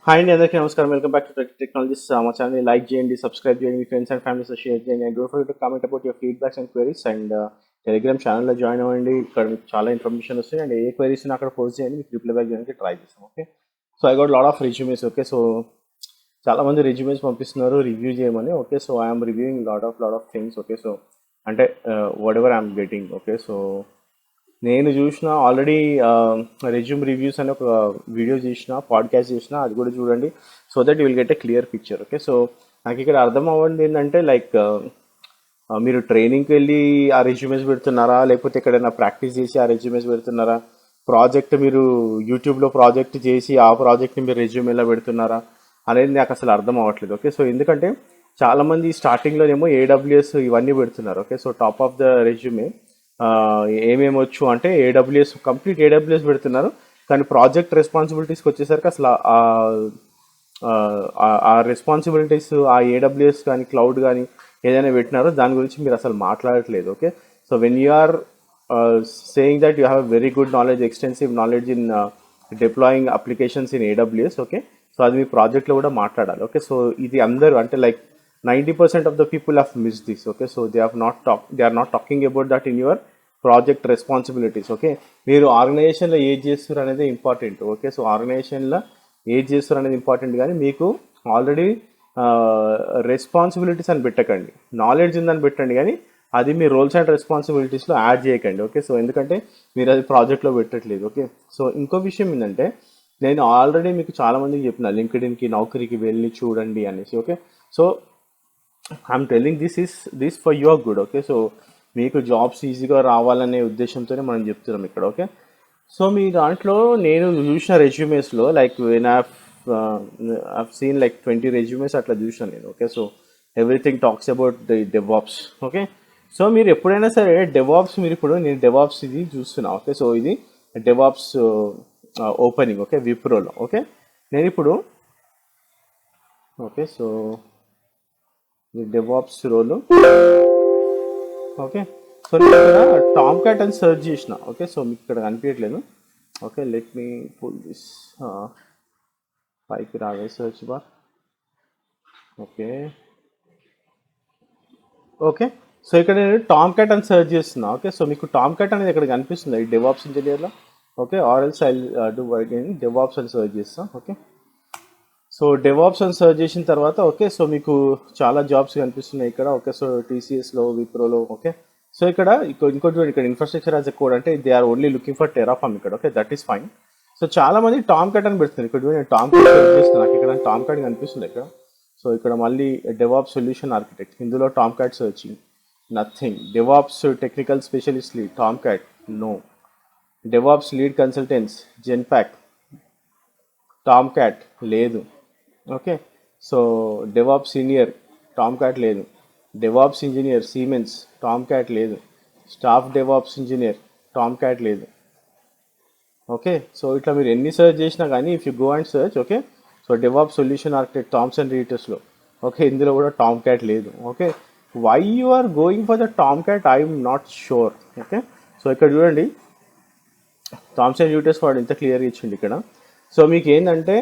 Hi అండి, అందరికీ నమస్కారం. Welcome back to technologies. మా ఛానల్ లైక్ చేయండి, సబ్స్క్రైబ్ చేయండి, మీ ఫ్రెండ్స్ అండ్ ఫ్యామిలీస్ షేర్ చేయండి. And don't forget to comment about your feedbacks and queries. And Telegram ఛానల్లో జాయిన్ అవ్వండి. ఇక్కడ మీకు చాలా ఇన్ఫర్మేషన్ వస్తాయి. అండ్ ఏ క్వైరీస్ అక్కడ పోస్ట్ చేయండి, మీకు రిప్లై బ్యాక్ చేయడానికి ట్రై చేస్తాం. Okay, so I got lot of resumes. Okay, so చాలా మంది రెజ్యూమేస్ పంపిస్తున్నారు రివ్యూ చేయమని. Okay, so I'm reviewing lot of things. Okay, so అంటే whatever I'm getting. Okay, so నేను చూసిన ఆల్రెడీ రెజ్యూమ్ రివ్యూస్ అని ఒక వీడియో చేసిన, పాడ్కాస్ట్ చేసిన, అది కూడా చూడండి. So that you will get a clear picture. Okay, so నాకు ఇక్కడ అర్థం అవ్వండి ఏంటంటే లైక్ మీరు ట్రైనింగ్కి వెళ్ళి ఆ రెజ్యూమేస్ పెడుతున్నారా, లేకపోతే ఎక్కడైనా ప్రాక్టీస్ చేసి ఆ రెజ్యూమేస్ పెడుతున్నారా, ప్రాజెక్ట్ మీరు యూట్యూబ్లో ప్రాజెక్ట్ చేసి ఆ ప్రాజెక్ట్ని మీరు రెజ్యూమేలో పెడుతున్నారా అనేది నాకు అసలు అర్థం అవ్వట్లేదు. ఓకే, సో ఎందుకంటే చాలామంది స్టార్టింగ్లోనేమో ఏడబ్ల్యూఎస్ ఇవన్నీ పెడుతున్నారు. Okay, so top of the resume ఏమేమి వచ్చు అంటే ఏడబ్ల్యూఎస్, కంప్లీట్ ఏడబ్ల్యూఎస్ పెడుతున్నారు. కానీ ప్రాజెక్ట్ రెస్పాన్సిబిలిటీస్కి వచ్చేసరికి అసలు ఆ రెస్పాన్సిబిలిటీస్ ఆ ఏడబ్ల్యూఎస్ కానీ క్లౌడ్ కానీ ఏదైనా పెట్టినారో దాని గురించి మీరు అసలు మాట్లాడట్లేదు. Okay, so when you are saying that you have very good knowledge, extensive knowledge in deploying applications in AWS. Okay, so అది మీ ప్రాజెక్ట్లో కూడా మాట్లాడాలి. ఓకే, సో ఇది అందరూ అంటే like 90% of the people have missed this. Okay, so they are not talking about that in your project responsibilities. Okay, మీరు ఆర్గనైజేషన్లో ఏది చేస్తారు అనేది ఇంపార్టెంట్. ఓకే, సో ఆర్గనైజేషన్లో ఏది చేస్తారు అనేది ఇంపార్టెంట్, కానీ మీకు ఆల్రెడీ రెస్పాన్సిబిలిటీస్ అని పెట్టకండి, నాలెడ్జ్ ఉందని పెట్టండి, కానీ అది మీ రోల్స్ అండ్ రెస్పాన్సిబిలిటీస్లో యాడ్ చేయకండి. ఓకే, సో ఎందుకంటే మీరు అది ప్రాజెక్ట్లో పెట్టట్లేదు. ఓకే, సో ఇంకో విషయం ఏంటంటే నేను ఆల్రెడీ మీకు చాలామందికి చెప్పిన లింక్డ్ఇన్కి, నౌకరీకి వెళ్ళి చూడండి అనేసి. Okay, so I'm telling this for your good. Okay, so మీకు జాబ్స్ ఈజీగా రావాలనే ఉద్దేశంతోనే మనం చెప్తున్నాం ఇక్కడ. ఓకే, సో మీ దాంట్లో నేను చూసిన రెజ్యూమేస్లో like when I've seen like 20 resumes అట్లా చూసాను నేను. Okay, so everything talks about the DevOps. Okay, so మీరు ఎప్పుడైనా సరే డెవాప్స్, మీరు ఇప్పుడు నేను డెవాప్స్ ఇది చూస్తున్నా. ఓకే, సో ఇది డెవాప్స్ ఓపెనింగ్. ఓకే, విప్రోలో. ఓకే, నేను ఇప్పుడు ఓకే, సో ఈ డెవాప్స్ రోల్. ఓకే, సో నేను ఇక్కడ టామ్ క్యాట్ అని సెర్చ్ చేసిన. ఓకే, సో మీకు ఇక్కడ కనిపించట్లేదు. Okay, let me pull this పైకి రావే search bar. Okay, okay, so ఇక్కడ నేను టామ్ క్యాట్ అని సెర్చ్ చేస్తున్నా. ఓకే, సో మీకు టామ్ క్యాట్ అనేది ఇక్కడ కనిపిస్తుంది ఈ డెవాప్స్ ఇంజనీర్లో. Okay, or else I do again DevOps అని సెర్చ్ చేస్తాను. ఓకే, సో డెవాప్స్ అని సర్చ్ చేసిన తర్వాత ఓకే, సో మీకు చాలా జాబ్స్ కనిపిస్తున్నాయి ఇక్కడ. ఓకే, సో టీసీఎస్లో, విప్రోలో. ఓకే, సో ఇక్కడ ఇంకోటి ఇక్కడ ఇన్ఫ్రాస్ట్రక్చర్ యాజ్ ఎ కోడ్ అంటే they are only looking for Terraform ఇక్కడ. Okay, that is fine. So చాలా మంది టామ్ క్యాట్ అని పెడుతున్నారు. ఇక్కడ నేను టామ్ క్యాట్ సర్చ్ చేస్తున్నాను, నాకు ఇక్కడ టామ్ క్యాట్ కనిపిస్తుంది ఇక్కడ. సో ఇక్కడ మళ్ళీ డెవాప్స్ సొల్యూషన్ ఆర్కిటెక్ట్, ఇందులో Tomcat searching, nothing. DevOps technical specialist lead, Tomcat, no. DevOps lead consultants, Genpact, Tomcat లేదు. Okay, so DevOps senior, Tomcat లేదు. DevOps engineer Siemens, Tomcat లేదు. Staff DevOps engineer, Tomcat లేదు. Okay, so ఇట్లా మీరు ఎన్ని సర్చ్ చేసినా కానీ if you go and search, okay, so DevOps solution architect Thomson రీటర్స్లో, ఓకే, ఇందులో కూడా టామ్ క్యాట్ లేదు. Okay, why you are going for the Tomcat I'm not sure. Okay, so ఇక్కడ చూడండి థామ్సన్ రీటర్స్ వాడు ఇంత క్లియర్గా ఇచ్చింది ఇక్కడ. సో మీకు ఏంటంటే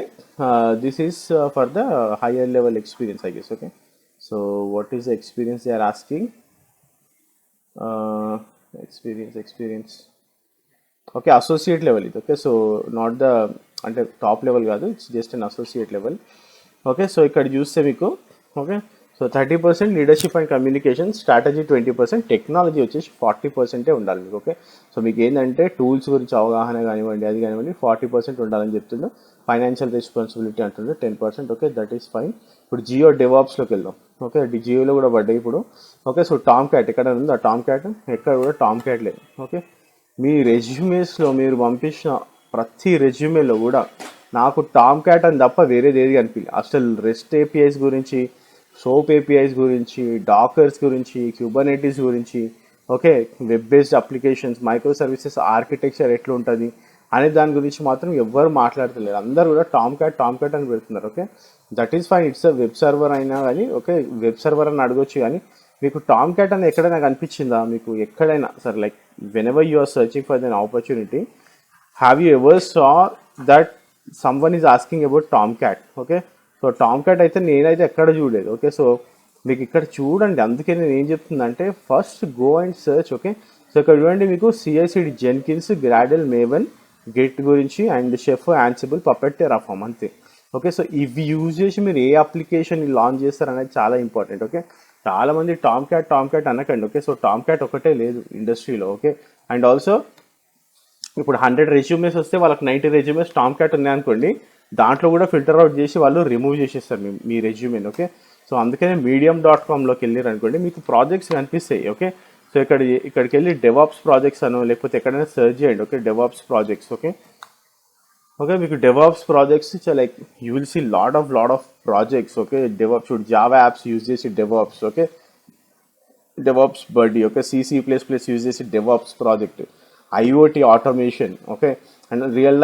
this is for the higher level experience I guess. Okay, so what is the experience they are asking? Experience okay, associate level ఇది. ఓకే, సో నాట్ ద అంటే టాప్ లెవెల్ కాదు, it's just an associate level. Okay, so ఇక్కడ చూస్తే మీకు okay, so 30% leadership and communication, strategy 20%, technology వచ్చేసి 40% ఉండాలి మీకు. Okay, so మీకు ఏంటంటే టూల్స్ గురించి అవగాహన కానివ్వండి, అది కానివ్వండి 40% ఉండాలని చెప్తుండే. ఫైనాన్షియల్ రెస్పాన్సిబిలిటీ అంటుండే 10%. Okay, that is fine. ఇప్పుడు జియో డెవాప్స్లోకి వెళ్దాం. ఓకే, జియోలో కూడా పడ్డాయి ఇప్పుడు. ఓకే, సో టామ్ క్యాట్ ఎక్కడ ఉంది? ఆ టామ్ క్యాట్ ఎక్కడ కూడా టామ్ క్యాట్ లేదు. ఓకే, మీ రెజ్యూమేస్లో మీరు పంపించిన ప్రతి రెజ్యూమేలో కూడా నాకు టామ్ క్యాట్ అని తప్ప వేరేది ఏది కనిపించలేదు. అసలు రెస్ట్ ఏపీఐస్ గురించి, సోప్ ఏపీఐస్ గురించి, డాకర్స్ గురించి, క్యూబర్నెటీస్ గురించి, okay, web based applications, micro services architecture ఎట్లుంటుంది అనే దాని గురించి మాత్రం ఎవ్వరు మాట్లాడతలేరు. అందరూ కూడా టామ్ క్యాట్ అని పెడుతున్నారు. Okay, that is fine, it's web server అయినా కానీ. ఓకే, వెబ్ సర్వర్ అని అడగొచ్చు, కానీ మీకు టామ్ క్యాట్ అని ఎక్కడైనా కనిపించిందా మీకు ఎక్కడైనా సరే? Like whenever you are searching for than opportunity, have you ever saw that someone is asking about Tomcat. Okay, so Tomcat అయితే నేనైతే ఎక్కడ చూడలేదు. ఓకే, సో మీకు ఇక్కడ చూడండి, అందుకే నేను ఏం చెప్తుందంటే first go and search. Okay, so ఇక్కడ చూడండి మీకు CI/CD జెన్కిన్స్, గ్రాడెల్, మేవన్, గెట్ గురించి and chef, Ansible, puppet, Terraform అంతే. ఓకే, సో ఇవి యూజ్ చేసి మీరు ఏ అప్లికేషన్ లాంచ్ చేస్తారు అనేది చాలా ఇంపార్టెంట్. ఓకే, చాలామంది టామ్క్యాట్ అనకండి. ఓకే, సో టామ్క్యాట్ ఒకటే లేదు ఇండస్ట్రీలో. ఓకే, అండ్ ఆల్సో ఇప్పుడు 100 రెజ్యూమేస్ వస్తే వాళ్ళకి 90 రెజ్యూమేస్ టామ్క్యాట్ ఉన్నాయనుకోండి, దాంట్లో కూడా ఫిల్టర్ అవుట్ చేసి వాళ్ళు రిమూవ్ చేసేస్తారు మీ రెజ్యూమేని. ఓకే, సో అందుకనే medium.comలోకి వెళ్ళారు అనుకోండి, మీకు ప్రాజెక్ట్స్ కనిపిస్తాయి. ఓకే, సో ఇక్కడికి వెళ్ళి డెవాప్స్ ప్రాజెక్ట్స్ అనో లేకపోతే ఎక్కడైనా సెర్చ్ చేయండి. Okay, DevOps projects. ఓకే, మీకు DevOps projects like you will see lot of projects. Okay, DevOps Java apps use చేసి DevOps. Okay, DevOps buddy. Okay, C++ use చేసి DevOps project, IoT automation. Okay, and real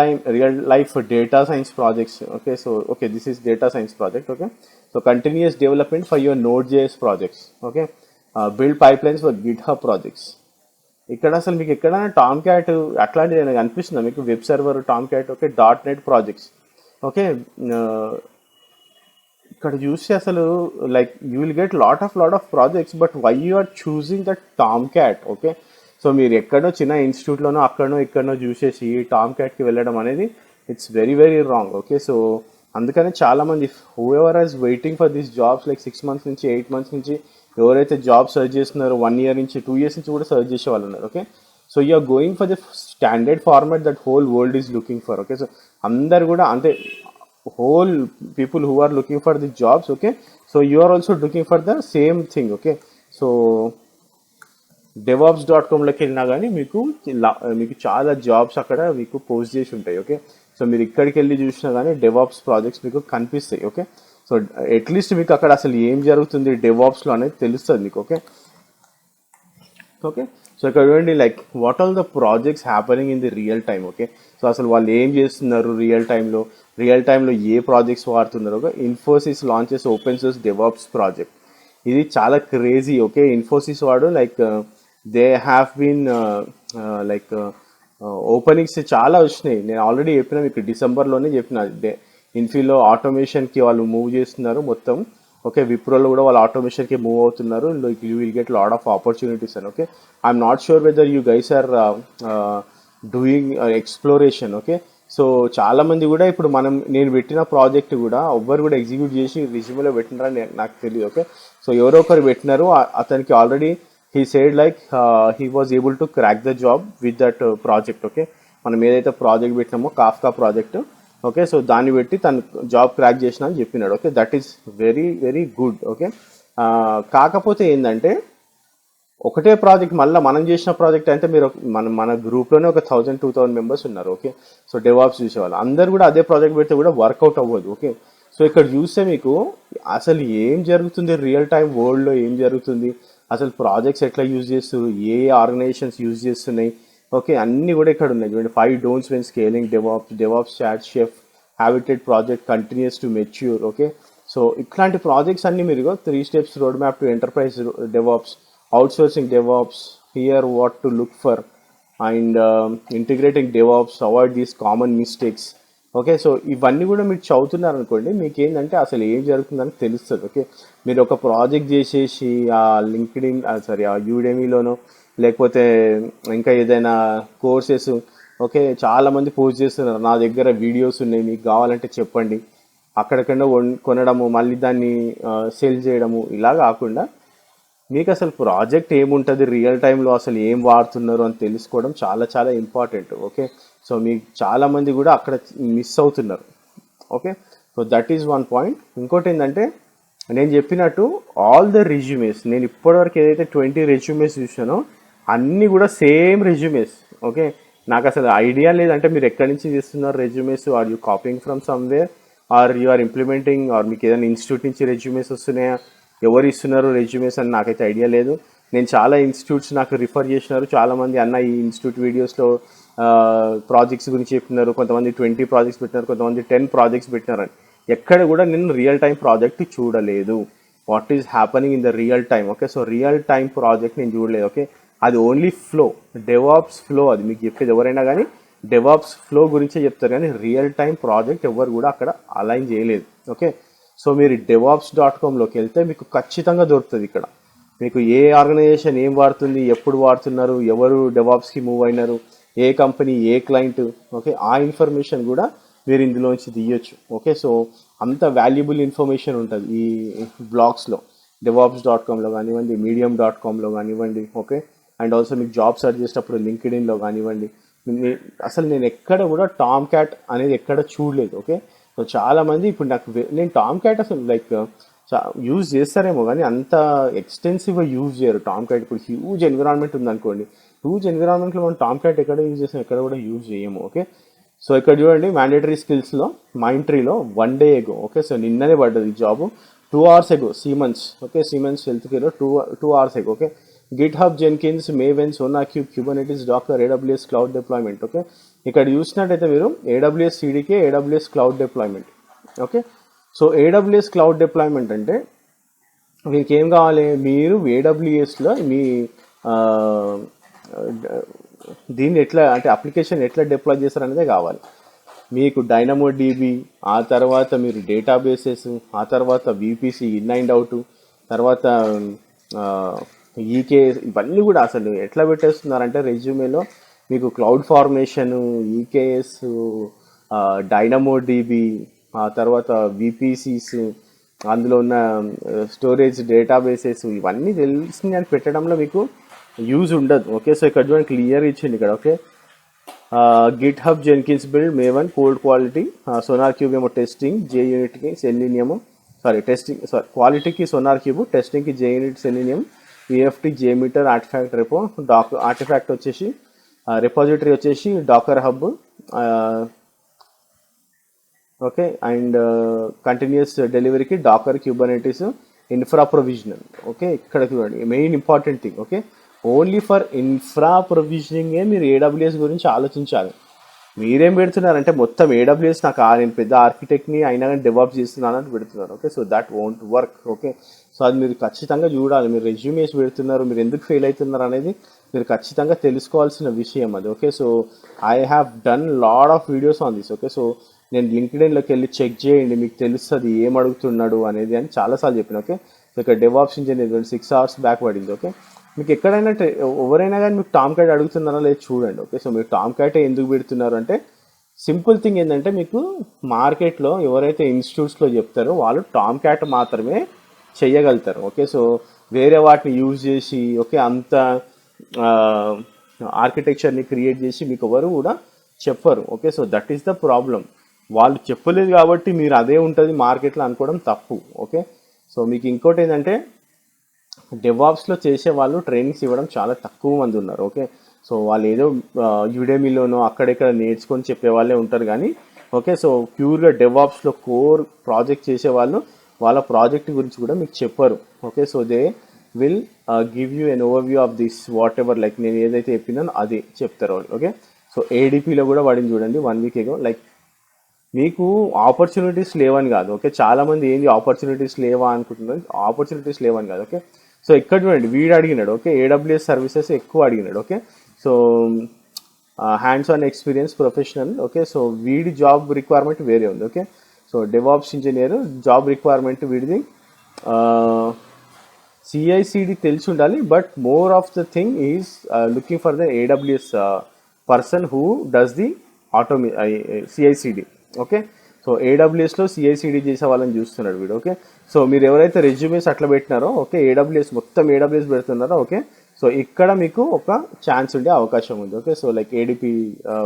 life data science projects. Okay, so this is data science project. Okay, so continuous development for your Node.js projects. Okay, build pipelines for GitHub projects. ఇక్కడ అసలు మీకు ఎక్కడైనా Tomcat అట్లాంటిది ఏమైనా కనిపిస్తుందా మీకు? Web server Tomcat. Okay, .NET projects. Okay, ఇక్కడ చూస్తే అసలు like you will get lot of projects, but why you are choosing the Tomcat? Okay, so మీరు ఎక్కడో చిన్న ఇన్స్టిట్యూట్లోనో అక్కడనో ఇక్కడనో చూసేసి టామ్క్యాట్కి వెళ్ళడం అనేది it's very wrong. Okay, so అందుకనే చాలామంది who ever is waiting for this jobs like 6 months నుంచి 8 months నుంచి ఎవరైతే జాబ్ సర్చ్ చేస్తున్నారో 1 year నుంచి 2 years నుంచి కూడా సర్చ్ చేసే వాళ్ళు ఉన్నారు. Okay, so you're going for the standard format that whole world is looking for. Okay, so అందరు కూడా అంతే, whole people who are looking for the jobs. Okay, so you are also looking for the same thing. Okay, so DevOps.com లోకి వెళ్ళినా కానీ మీకు చాలా jobs అక్కడ మీకు పోస్ట్ చేసి ఉంటాయి. ఓకే, సో మీరు ఇక్కడికి వెళ్ళి చూసినా కానీ డెవాప్స్ ప్రాజెక్ట్స్ మీకు కనిపిస్తాయి. ఓకే, సో అట్లీస్ట్ మీకు అక్కడ అసలు ఏం జరుగుతుంది డెవాప్స్లో అనేది తెలుస్తుంది మీకు. ఓకే, ఓకే, సో ఇక్కడ చూడండి like what all the projects happening in the real time. Okay, so అసలు వాళ్ళు ఏం చేస్తున్నారు రియల్ టైంలో ఏ ప్రాజెక్ట్స్ వాడుతున్నారు. Okay, Infosys launches open source DevOps project. ఇది చాలా క్రేజీ. ఓకే, ఇన్ఫోసిస్ వాడు like they have been like openings చాలా వచ్చినాయి. నేను ఆల్రెడీ చెప్పిన మీకు డిసెంబర్లోనే చెప్పిన, ఇన్ఫీలో ఆటోమేషన్కి వాళ్ళు మూవ్ చేస్తున్నారు మొత్తం. ఓకే, విప్రోలో కూడా వాళ్ళు ఆటోమేషన్కి మూవ్ అవుతున్నారు. Like you will get lot of opportunities అని. Okay, I'm not sure whether you guys are doing exploration. Okay, so చాలామంది కూడా ఇప్పుడు నేను పెట్టిన ప్రాజెక్ట్ కూడా ఎవ్వరు కూడా ఎగ్జిక్యూట్ చేసి రిజ్యూమ్లో పెట్టినారని నాకు తెలియదు. ఓకే, సో ఎవరో ఒకరు పెట్టినారు, అతనికి already he said like he was able to crack the job with that project. Okay, మనం ఏదైతే ప్రాజెక్ట్ పెట్టినామో కాఫ్కా ప్రాజెక్ట్. ఓకే, సో దాన్ని పెట్టి తను జాబ్ క్రాక్ చేసిన అని చెప్పినాడు. Okay, that is very good. Okay, కాకపోతే ఏంటంటే ఒకటే ప్రాజెక్ట్ మళ్ళీ మనం చేసిన ప్రాజెక్ట్ అంటే మీరు మన గ్రూప్లోనే ఒక 1000-2000 మెంబర్స్ ఉన్నారు. ఓకే, సో డెవాప్స్ చూసేవాళ్ళు అందరు కూడా అదే ప్రాజెక్ట్ పెడితే కూడా వర్కౌట్ అవ్వదు. ఓకే, సో ఇక్కడ చూస్తే మీకు అసలు ఏం జరుగుతుంది రియల్ టైం వరల్డ్లో, ఏం జరుగుతుంది అసలు ప్రాజెక్ట్స్ ఎట్లా యూజ్ చేస్తారు, ఏ ఆర్గనైజేషన్స్ యూజ్ చేస్తున్నాయి. ఓకే, అన్నీ కూడా ఇక్కడ ఉన్నాయి చూడండి. 5 don'ts when scaling DevOps chat, Chef, Habitat project, continues to mature. Okay, so ఇట్లాంటి ప్రాజెక్ట్స్ అన్ని మీరు 3 steps road map to enterprise DevOps, outsourcing DevOps, here what to look for and integrating DevOps, avoid these common mistakes. Okay, so ఇవన్నీ కూడా మీరు చదువుతున్నారు అనుకోండి, మీకు ఏంటంటే అసలు ఏం జరుగుతుందని తెలుస్తుంది. ఓకే, మీరు ఒక ప్రాజెక్ట్ చేసేసి ఆ లింక్డ్ఇన్ ఆ యూడెమీలోనో లేకపోతే ఇంకా ఏదైనా కోర్సెస్. ఓకే, చాలామంది పోస్ట్ చేస్తున్నారు, నా దగ్గర వీడియోస్ ఉన్నాయి మీకు కావాలంటే చెప్పండి, అక్కడికన్నా కొనడము మళ్ళీ దాన్ని సేల్ చేయడము, ఇలా కాకుండా మీకు అసలు ప్రాజెక్ట్ ఏముంటుంది రియల్ టైంలో అసలు ఏం వాడుతున్నారు అని తెలుసుకోవడం చాలా ఇంపార్టెంట్. ఓకే, సో మీకు చాలామంది కూడా అక్కడ మిస్ అవుతున్నారు. Okay, so that is one point. ఇంకోటి ఏంటంటే నేను చెప్పినట్టు ఆల్ ద రెజ్యూమేస్, నేను ఇప్పటివరకు ఏదైతే 20 రెజ్యూమేస్ చూసానో అన్నీ కూడా సేమ్ రెజ్యూమేస్. ఓకే, నాకు అసలు ఐడియా లేదంటే మీరు ఎక్కడి నుంచి చేస్తున్నారు resumes, or you copying from somewhere or you are implementing, or మీకు ఏదైనా ఇన్స్టిట్యూట్ నుంచి రెజ్యూమేస్ వస్తున్నాయా, ఎవరు ఇస్తున్నారు రెజ్యూమేస్ అని నాకైతే ఐడియా లేదు. నేను చాలా ఇన్స్టిట్యూట్స్ నాకు రిఫర్ చేసినారు, చాలామంది అన్న ఈ ఇన్స్టిట్యూట్ వీడియోస్లో ప్రాజెక్ట్స్ గురించి చెప్తున్నారు, కొంతమంది 20 ప్రాజెక్ట్స్ పెట్టినారు, కొంతమంది 10 ప్రాజెక్ట్స్ పెట్టినారని. ఎక్కడ కూడా నేను రియల్ టైం ప్రాజెక్ట్ చూడలేదు. What is happening in the real time. Okay, so real time project నేను చూడలేదు. ఓకే, అది ఓన్లీ ఫ్లో, డెవాప్స్ ఫ్లో, అది మీకు చెప్పేది ఎవరైనా కానీ డెవాప్స్ ఫ్లో గురించే చెప్తారు కానీ రియల్ టైం ప్రాజెక్ట్ ఎవరు కూడా అక్కడ అలైన్ చేయలేదు. ఓకే, సో మీరు DevOps.comలోకి వెళ్తే మీకు ఖచ్చితంగా దొరుకుతుంది. ఇక్కడ మీకు ఏ ఆర్గనైజేషన్ ఏం వాడుతుంది, ఎప్పుడు వాడుతున్నారు, ఎవరు డెవాప్స్కి మూవ్ అయినారు, ఏ కంపెనీ, ఏ క్లయింట్, ఓకే, ఆ ఇన్ఫర్మేషన్ కూడా మీరు ఇందులోంచి తీయొచ్చు. ఓకే, సో అంత వాల్యుబుల్ ఇన్ఫర్మేషన్ ఉంటుంది ఈ బ్లాగ్స్లో, DevOps.comలో కానివ్వండి, Medium.comలో కానివ్వండి. ఓకే, అండ్ ఆల్సో మీకు జాబ్ సర్చ్ చేసేటప్పుడు LinkedInలో కానివ్వండి. అసలు నేను ఎక్కడ కూడా టామ్ క్యాట్ అనేది ఎక్కడ చూడలేదు. ఓకే, సో చాలామంది ఇప్పుడు నేను టామ్ క్యాట్ అసలు లైక్ యూజ్ చేస్తారేమో కానీ అంత ఎక్స్టెన్సివ్గా యూజ్ చేయరు టామ్ క్యాట్. ఇప్పుడు హ్యూజ్ ఎన్విరాన్మెంట్ ఉందనుకోండి, హ్యూజ్ ఎన్విరాన్మెంట్లో మనం టామ్ క్యాట్ ఎక్కడ యూజ్ చేస్తాం, ఎక్కడ కూడా యూజ్ చేయము. ఓకే, సో ఇక్కడ చూడండి మ్యాండేటరీ స్కిల్స్లో మైంట్రీలో 1 day ago. ఓకే, సో నిన్ననే పడ్డది ఈ జాబ్, 2 hours ago Siemens. Okay, Siemens Healthcare 2 hours ago. Okay, GitHub, Jenkins, Maven, SonarQube, Kubernetes, Docker, AWS Cloud Deployment. Okay, ఇక్కడ చూసినట్టయితే మీరు AWS CDK, AWS Cloud Deployment. Okay, so AWS Cloud Deployment అంటే మీకు ఏం కావాలి, మీరు AWSలో మీ దీన్ని ఎట్లా అంటే అప్లికేషన్ ఎట్లా డిప్లాయ్ చేస్తారనేదే కావాలి మీకు. DynamoDB, ఆ తర్వాత మీరు డేటాబేసెస్, ఆ తర్వాత VPC ఇన్ అండ్ అవుట్, తర్వాత EKS, ఇవన్నీ కూడా అసలు ఎట్లా పెట్టేస్తున్నారంటే రెజ్యూమేలో మీకు క్లౌడ్ ఫార్మేషన్, EKS, DynamoDB, ఆ తర్వాత VPCs, అందులో ఉన్న స్టోరేజ్ డేటాబేసెస్, ఇవన్నీ తెలిసింది అని పెట్టడంలో మీకు యూజ్ ఉండదు. ఓకే, సో ఇక్కడ చూడండి క్లియర్ ఇచ్చింది ఇక్కడ. Okay, GitHub, Jenkins build, Maven code quality, SonarQube ఏమో టెస్టింగ్, JUnitకి Selenium, క్వాలిటీకి SonarQube, టెస్టింగ్కి JUnit Selenium, EFT JMeter, artifact repo, artifact వచ్చేసి రిపాజిటరీ వచ్చేసి Docker Hub. Okay, and continuous డెలివరీకి Docker, Kubernetes, infra provisional. Okay, ఇక్కడ చూడండి main important thing. Okay, only for infra ప్రొవిజనింగే మీరు AWS గురించి ఆలోచించాలి. మీరేం పెడుతున్నారంటే మొత్తం AWS నాకు నేను పెద్ద ఆర్కిటెక్ట్ని అయినా కానీ డెవలప్ చేస్తున్నాను అని పెడుతున్నారు. Okay, so that won't work. Okay, so అది మీరు ఖచ్చితంగా చూడాలి. మీరు రెజ్యూమేస్ పెడుతున్నారు, మీరు ఎందుకు ఫెయిల్ అవుతున్నారు అనేది మీరు ఖచ్చితంగా తెలుసుకోవాల్సిన విషయం అది. Okay, so I have done lot of videos on this. Okay, so నేను LinkedInలోకి వెళ్ళి చెక్ చేయండి, మీకు తెలుస్తుంది ఏం అడుగుతున్నాడు అనేది అని చాలాసార్లు చెప్పిన. ఓకే, సో ఇక్కడ DevOps ఇంజనీర్ 6 hours బ్యాక్ పడింది. ఓకే, మీకు ఎక్కడైనా ఎవరైనా కానీ మీకు టామ్ క్యాట్ అడుగుతున్నారా లేదు చూడండి. ఓకే, సో మీరు టామ్ క్యాటే ఎందుకు పెడుతున్నారు అంటే సింపుల్ థింగ్ ఏంటంటే మీకు మార్కెట్లో ఎవరైతే ఇన్స్టిట్యూట్స్లో చెప్తారో వాళ్ళు టామ్ క్యాట్ మాత్రమే చేయగలుగుతారు. ఓకే, సో వేరే వాటిని యూజ్ చేసి ఓకే అంత ఆర్కిటెక్చర్ని క్రియేట్ చేసి మీకు ఎవరు కూడా చెప్పరు. Okay, so that is the problem. వాళ్ళు చెప్పలేదు కాబట్టి మీరు అదే ఉంటుంది మార్కెట్లో అనుకోవడం తప్పు. ఓకే, సో మీకు ఇంకోటి ఏంటంటే డెవాప్స్లో చేసే వాళ్ళు ట్రైనింగ్స్ ఇవ్వడం చాలా తక్కువ మంది ఉన్నారు. ఓకే, సో వాళ్ళు ఏదో యుడెమీలోనో అక్కడెక్కడ నేర్చుకొని చెప్పే వాళ్ళే ఉంటారు కానీ ఓకే, సో ప్యూర్గా డెవాప్స్లో కోర్ ప్రాజెక్ట్ చేసేవాళ్ళు వాళ్ళ ప్రాజెక్ట్ గురించి కూడా మీకు చెప్పరు. Okay, so they will give you an overview of this whatever, like నేను ఏదైతే చెప్పినానో అదే చెప్తారు వాళ్ళు. ఓకే, సో ADPలో కూడా వాడిని చూడండి 1 week ago, లైక్ మీకు ఆపర్చునిటీస్ లేవని కాదు. ఓకే, చాలామంది ఏంది ఆపర్చునిటీస్ లేవా అనుకుంటున్నారు, ఆపర్చునిటీస్ లేవని కాదు. ఓకే, సో ఇక్కడ చూడండి వీడు అడిగినాడు. ఓకే, AWS సర్వీసెస్ ఎక్కువ అడిగినాడు. Okay, so hands on experience professional. Okay, so వీడి జాబ్ రిక్వైర్మెంట్ వేరే ఉంది. Okay, so DevOps engineer job requirement వీడిది CI/CD తెలిసి ఉండాలి, but more of the thing is looking for the AWS person who does the CI/CD. Okay, so AWSలో CI/CD చేసే వాళ్ళని చూస్తున్నాడు వీడు. ఓకే, సో మీరు ఎవరైతే రెజ్యూమేస్ అట్లా పెట్టినారో ఓకే AWS మొత్తం AWS పెడుతున్నారో ఓకే, సో ఇక్కడ మీకు ఒక ఛాన్స్ ఉండే అవకాశం ఉంది. ఓకే, సో లైక్ ADP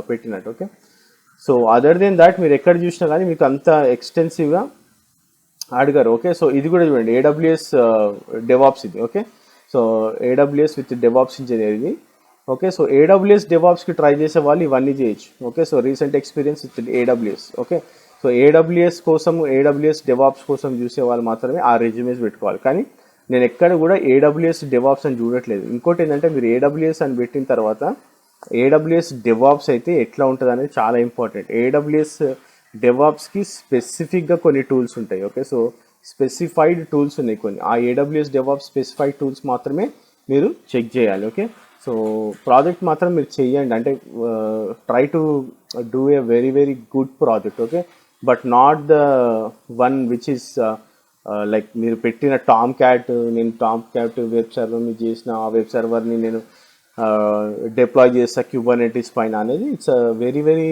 పెట్టినట్టు. Okay, so other then that మీరు ఎక్కడ చూసినా కానీ మీకు అంత ఎక్స్టెన్సివ్గా అడిగారు. ఓకే, సో ఇది కూడా చూడండి AWS DevOps ఇది. Okay, so AWS with DevOps engineer ఇది. ఓకే, సో AWS DevOpsకి ట్రై చేసే వాళ్ళు ఇవన్నీ చేయొచ్చు. Okay, so recent experience with AWS. Okay, so AWS కోసం AWS DevOps కోసం చూసే వాళ్ళు మాత్రమే ఆ రెజ్యూమేస్ పెట్టుకోవాలి. కానీ నేను ఎక్కడ కూడా AWS DevOps అని చూడట్లేదు. ఇంకోటి ఏంటంటే మీరు AWS అని పెట్టిన తర్వాత AWS DevOps అయితే ఎట్లా ఉంటుంది అనేది చాలా ఇంపార్టెంట్. AWS DevOpsకి స్పెసిఫిక్గా కొన్ని టూల్స్ ఉంటాయి. ఓకే, సో స్పెసిఫైడ్ టూల్స్ ఉన్నాయి కొన్ని, ఆ AWS DevOps స్పెసిఫైడ్ టూల్స్ మాత్రమే మీరు చెక్ చేయాలి. ఓకే, సో సో ప్రాజెక్ట్ మాత్రం మీరు చెయ్యండి, అంటే try to do a very very good project, okay, but not the one which is like మీరు పెట్టిన టామ్ క్యాట్, నేను టామ్ క్యాట్ వెబ్ సర్వర్ని చేసిన, ఆ వెబ్ సర్వర్ని నేను డిప్లాయ్ చేస్తా క్యూబర్నెటిస్ పైన అనేది it's very very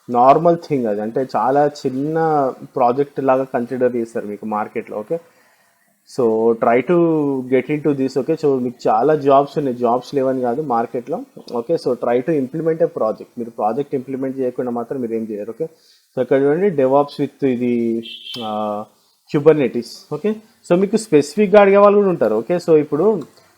normal thing. అది అంటే చాలా చిన్న ప్రాజెక్ట్ లాగా కన్సిడర్ చేస్తారు మీకు మార్కెట్లో, okay. So try to get in to this, okay. So మీకు చాలా జాబ్స్ ఉన్నాయి, జాబ్స్ లేవని కాదు మార్కెట్లో, okay. So try to implement A project. మీరు ప్రాజెక్ట్ ఇంప్లిమెంట్ చేయకుండా మాత్రం మీరు ఏం చేయరు, ఓకే. సో ఇక్కడ చూడండి డెవాప్స్ విత్ ఇది క్యూబర్నెటిస్, ఓకే. సో మీకు స్పెసిఫిక్గా అడిగే వాళ్ళు కూడా ఉంటారు, ఓకే. సో ఇప్పుడు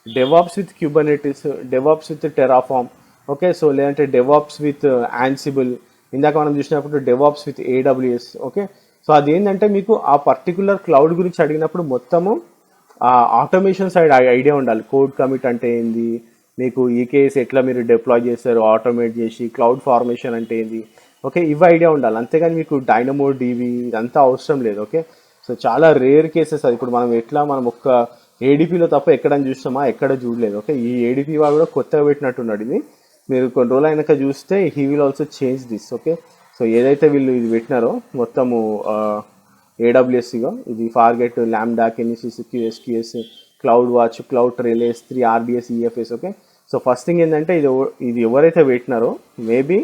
DevOps with Kubernetes, DevOps with Terraform, okay. So లేదంటే డెవాప్స్ విత్ యాన్సిబుల్, ఇందాక మనం చూసినప్పుడు DevOps with AWS, okay. So అది ఏంటంటే మీకు ఆ పర్టికులర్ క్లౌడ్ గురించి అడిగినప్పుడు మొత్తము ఆటోమేషన్ సైడ్ ఐడియా ఉండాలి. కోడ్ కమిట్ అంటే ఏంది, మీకు ఈ కేసు ఎట్లా మీరు డిప్లాయ్ చేస్తారు ఆటోమేట్ చేసి, క్లౌడ్ ఫార్మేషన్ అంటే ఏంది, ఓకే, ఇవి ఐడియా ఉండాలి. అంతేగాని మీకు డైనమో డివి ఇదంతా అవసరం లేదు, ఓకే. సో చాలా రేర్ కేసెస్ అది. ఇప్పుడు మనం ఒక్క ఏడిపిలో తప్ప ఎక్కడని చూస్తామా, ఎక్కడ చూడలేదు, ఓకే. ఈ ఏడిపి వాడు కూడా కొత్తగా పెట్టినట్టున్నాడు. ఇది మీరు కొన్ని రోజులు అయినాక చూస్తే he will also change this, okay. So ఏదైతే వీళ్ళు ఇది పెట్టినారో మొత్తము ఏడబ్ల్యూఎస్గా, ఇది Fargate, Lambda, Kinesis, QS, CloudWatch, CloudTrail, S3, RDS, EFS, okay. So first thing ఏంటంటే ఇది ఎవరైతే పెట్టినారో మేబీ,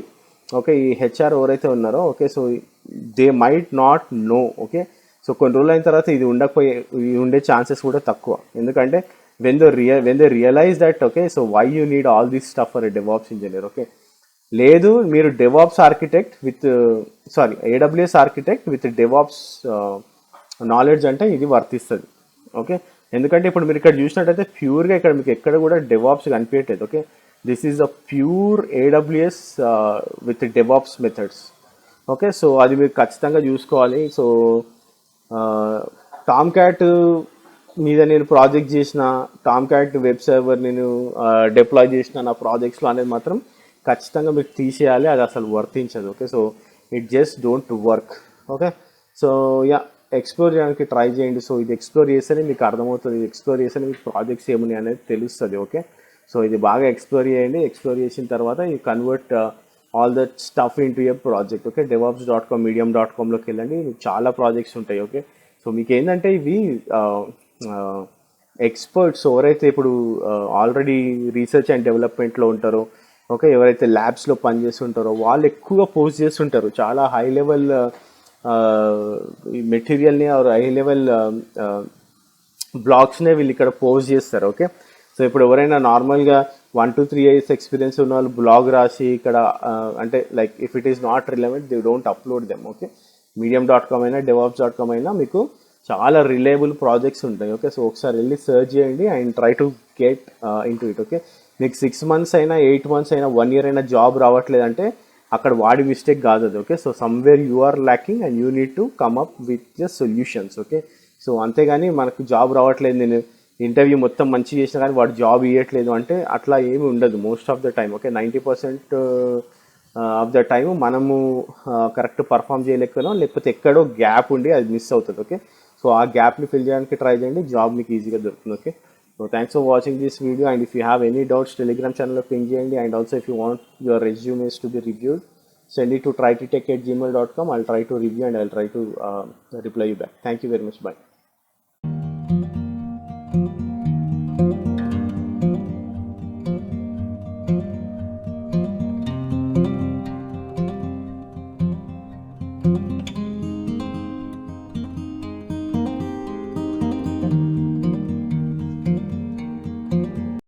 ఓకే, ఈ హెచ్ఆర్ ఎవరైతే ఉన్నారో, okay, so they might not know, okay. So కొన్ని రోజులు అయిన తర్వాత ఇది ఉండే ఛాన్సెస్ కూడా తక్కువ. ఎందుకంటే when they realize that, okay, so why you need all this stuff for a DevOps engineer, okay. లేదు మీరు DevOps architect with AWS architect with DevOps knowledge అంటే ఇది వర్తిస్తుంది, ఓకే. ఎందుకంటే ఇప్పుడు మీరు ఇక్కడ చూసినట్టయితే ప్యూర్గా ఇక్కడ మీకు ఎక్కడ కూడా డెవాప్స్ కనిపించట్లేదు, okay. This is a pure AWS with DevOps methods, okay. So అది మీరు ఖచ్చితంగా చూసుకోవాలి. సో టామ్ క్యాట్ మీద నేను ప్రాజెక్ట్ చేసిన, టామ్ క్యాట్ వెబ్ సర్వర్ నేను డిప్లాయ్ చేసిన నా ప్రాజెక్ట్స్లో అనేది మాత్రం ఖచ్చితంగా మీకు తీసేయాలి. అది అసలు వర్తించదు, okay. So it just don't work, okay. So explore చేయడానికి ట్రై చేయండి. సో ఇది ఎక్స్ప్లోర్ చేస్తేనే మీకు అర్థమవుతుంది, ఇది ఎక్స్ప్లోర్ చేస్తేనే మీకు ప్రాజెక్ట్స్ ఏమున్నాయి అనేది తెలుస్తుంది, ఓకే. సో ఇది బాగా ఎక్స్ప్లోర్ చేయండి. ఎక్స్ప్లోర్ చేసిన తర్వాత ఈ convert all that stuff into A project, okay. devops.com, medium.comలోకి వెళ్ళండి, మీకు చాలా ప్రాజెక్ట్స్ ఉంటాయి, ఓకే. సో మీకు ఏంటంటే ఇవి ఎక్స్పర్ట్స్ ఎవరైతే ఇప్పుడు ఆల్రెడీ రీసెర్చ్ అండ్ డెవలప్మెంట్లో ఉంటారో, ఓకే, ఎవరైతే ల్యాబ్స్లో పనిచేస్తుంటారో వాళ్ళు ఎక్కువగా పోస్ట్ చేస్తుంటారు. చాలా హై లెవెల్ మెటీరియల్ని హై లెవెల్ బ్లాగ్స్నే వీళ్ళు ఇక్కడ పోస్ట్ చేస్తారు, ఓకే. సో ఇప్పుడు ఎవరైనా నార్మల్గా 1 to 3 years ఎక్స్పీరియన్స్ ఉన్న వాళ్ళు బ్లాగ్ రాసి ఇక్కడ అంటే like if it is not relevant they don't upload them, okay. medium.com అయినా devops.com అయినా మీకు చాలా రిలయబుల్ ప్రాజెక్ట్స్ ఉంటాయి, ఓకే. సో ఒకసారి వెళ్ళి సర్చ్ చేయండి and try to get into it, okay. మీకు 6 months అయినా 8 months అయినా 1 year అయినా జాబ్ రావట్లేదంటే అక్కడ వాడి మిస్టేక్ కాదు అది, okay. So somewhere you are lacking and you need to come up with the solutions, okay. So అంతేగాని మనకు జాబ్ రావట్లేదు, నేను ఇంటర్వ్యూ మొత్తం మంచి చేసినా కానీ వాడు జాబ్ ఇవ్వట్లేదు అంటే అట్లా ఏమి ఉండదు most of the time, okay. 90% of the time మనము కరెక్ట్ పర్ఫామ్ చేయలేకపోయినా, లేకపోతే ఎక్కడో గ్యాప్ ఉండి అది మిస్ అవుతుంది, ఓకే. సో ఆ గ్యాప్ని ఫిల్ చేయడానికి ట్రై చేయండి, జాబ్ మీకు ఈజీగా దొరుకుతుంది, okay. So thanks for watching this video, and if you have any doubts, Telegram channel lo ping cheyandi, and also if you want your resumes to be reviewed, send it to trytotech@gmail.com. I'll try to review and I'll try to reply you back. Thank you very much. Bye.